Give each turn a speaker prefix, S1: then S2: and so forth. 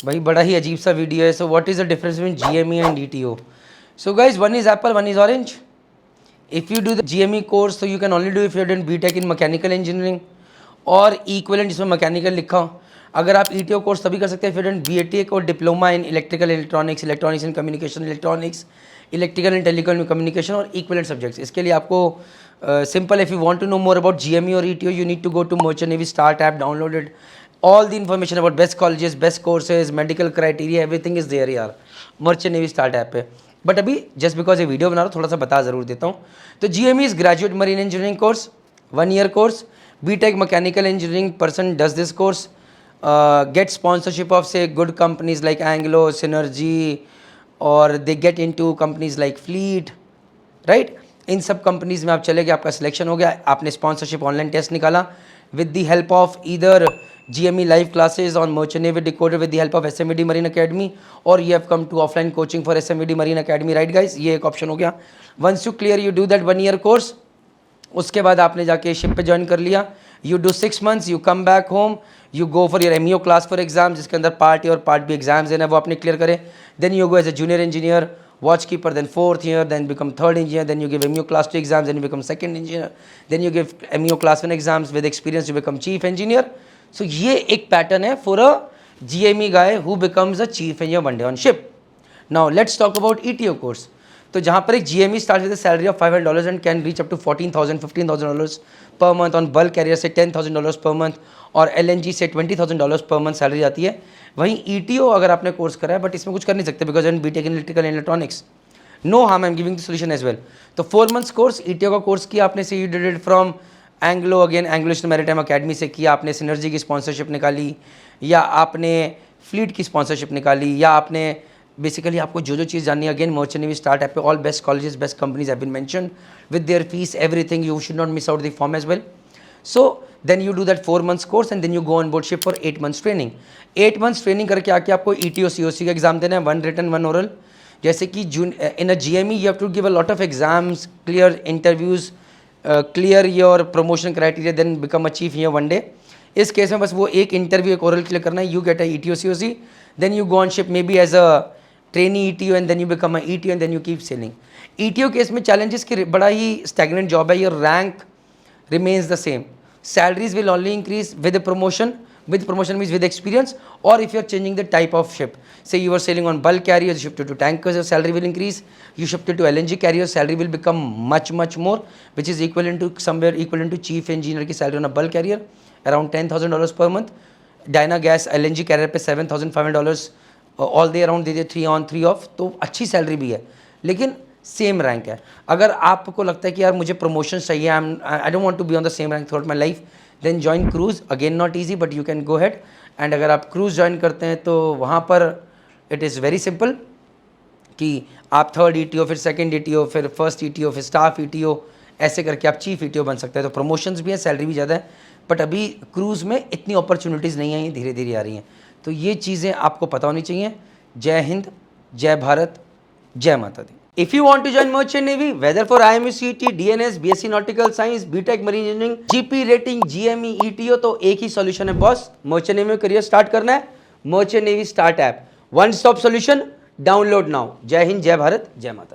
S1: भाई बड़ा ही अजीब सा वीडियो है. So what is the difference between GME and ETO? So guys, one is apple, one is orange. If you do the GME course, so you can only do if you have done BTech in mechanical engineering और equivalent जिसमें mechanical लिखा हो. अगर आप ETO course तभी कर सकते हैं if you have done BTech और diploma in electrical electronics, electronics in communication electronics, electrical and telecom communication और इक्वलेंट सब्जेक्ट्स. इसके लिए आपको simple, if you want to know more about GME और ETO, you need to go to Merchant Navy Start app, download it. All the information about best colleges, best courses, medical criteria, everything is there यार Merchant Navy Start app पे. But अभी just because ये video बना रहा हूँ थोड़ा सा बता ज़रूर देता हूँ. तो GME is graduate marine engineering course, 1 year course. BTech mechanical engineering person does this course, get sponsorship of say good companies like Anglo, Synergy, और they get into companies like Fleet, right. इन सब companies में आप चले गए, आपका selection हो गया, आपने स्पॉन्सरशिप ऑनलाइन टेस्ट निकाला with the help of either GME live classes on Merchant Navy Decoder with the help of SMED Marine Academy, or you have come to offline coaching for SMED Marine Academy, right guys. ये एक option हो गया. Once you clear, you do that 1 year course. उसके बाद आपने जाके ship पे join कर लिया. You do 6 months, you come back home, you go for your MEO class for exam जिसके अंदर पार्ट ए और पार्ट बी एग्जाम्स हैं वो आपने क्लियर करे. Then you go as a junior engineer, watchkeeper, then 4th year, then become 3rd engineer, then you give MEO class 2 exams, then you become 2nd engineer, then you give MEO class 1 exams. With experience you become chief engineer. So ये एक pattern है for a GME guy who becomes a chief engineer one day on ship. Now let's talk about ETO course. तो जहाँ पर एक GME starts with a salary of $500 and can reach up to $14,000, $15,000 per month. On bulk carrier से $10,000 per month और LNG से $20,000 per month salary आती है. वहीं ETO अगर आपने कोर्स करा है बट इसमें कुछ कर नहीं सकते because an BTech in electrical electronics. No harm, I am giving the solution as well. तो 4 months कोर्स ETO का कोर्स किया आपने से, you did it from Anglo, again Anglo Maritime Academy से किया आपने, सिनर्जी की स्पॉन्सरशिप निकाली, या आपने फ्लीट की स्पॉन्सरशिप निकाली, या आपने बेसिकली आपको जो जो चीज़ जाननी है again merchant navy start app पे all best colleges, best companies have been mentioned with their fees, everything. You should not miss out the form as well. So then you do that 4 months course and then you go on board ship for 8 months training. 8 months training करके आके आपको ETO COC का exam देना है, 1 written 1 oral. जैसे कि in a GME you have to give a lot of exams, clear interviews, clear your promotion criteria, then become a chief engineer one day. इस case में बस वो एक इंटरव्यू एक ओरल क्लियर करना है, you get a ETO COC, then you go on ship maybe as a trainee ETO and then you become a ETO and then you keep sailing. ETO case में challenges की बड़ा ही stagnant job है, your rank remains the same. Salaries will only increase with the promotion. With promotion means with experience, or if you are changing the type of ship. Say you are sailing on bulk carriers, you shifted to tankers, your salary will increase. You shifted to LNG carriers, salary will become much more, which is equivalent to somewhere equivalent to chief engineer की salary on a bulk carrier, around $10,000 per month. Dyna Gas LNG carrier पे $7,500 all day around they 3 on 3 off, तो अच्छी salary भी है, लेकिन same rank है. अगर आपको लगता है कि यार मुझे प्रमोशन चाहिए, I don't want to be on the same rank throughout my life, then join cruise. Again not easy but you can go ahead. And अगर आप क्रूज ज्वाइन करते हैं तो वहाँ पर इट इज़ वेरी सिंपल कि आप 3rd ETO, फिर 2nd ETO, फिर 1st ETO, फिर स्टाफ ETO, ऐसे करके आप चीफ ETO बन सकते हैं. तो प्रमोशंस भी हैं, सैलरी भी ज़्यादा है, बट अभी क्रूज़ में इतनी अपॉर्चुनिटीज़ नहीं हैं, ये धीरे धीरे आ रही हैं. तो ये चीज़ें आपको पता होनी चाहिए. जय हिंद, जय भारत, जय माता दी. If you want to join Merchant Navy, whether for IMU CET, DNS, BSc Nautical Science, BTech Marine Engineering, GP Rating, GME, ETO, तो एक ही सॉल्यूशन है बॉस. Merchant Navy में करियर स्टार्ट करना है, Merchant Navy start app, one stop solution, download now. जय हिंद, जय भारत, जय माता दी.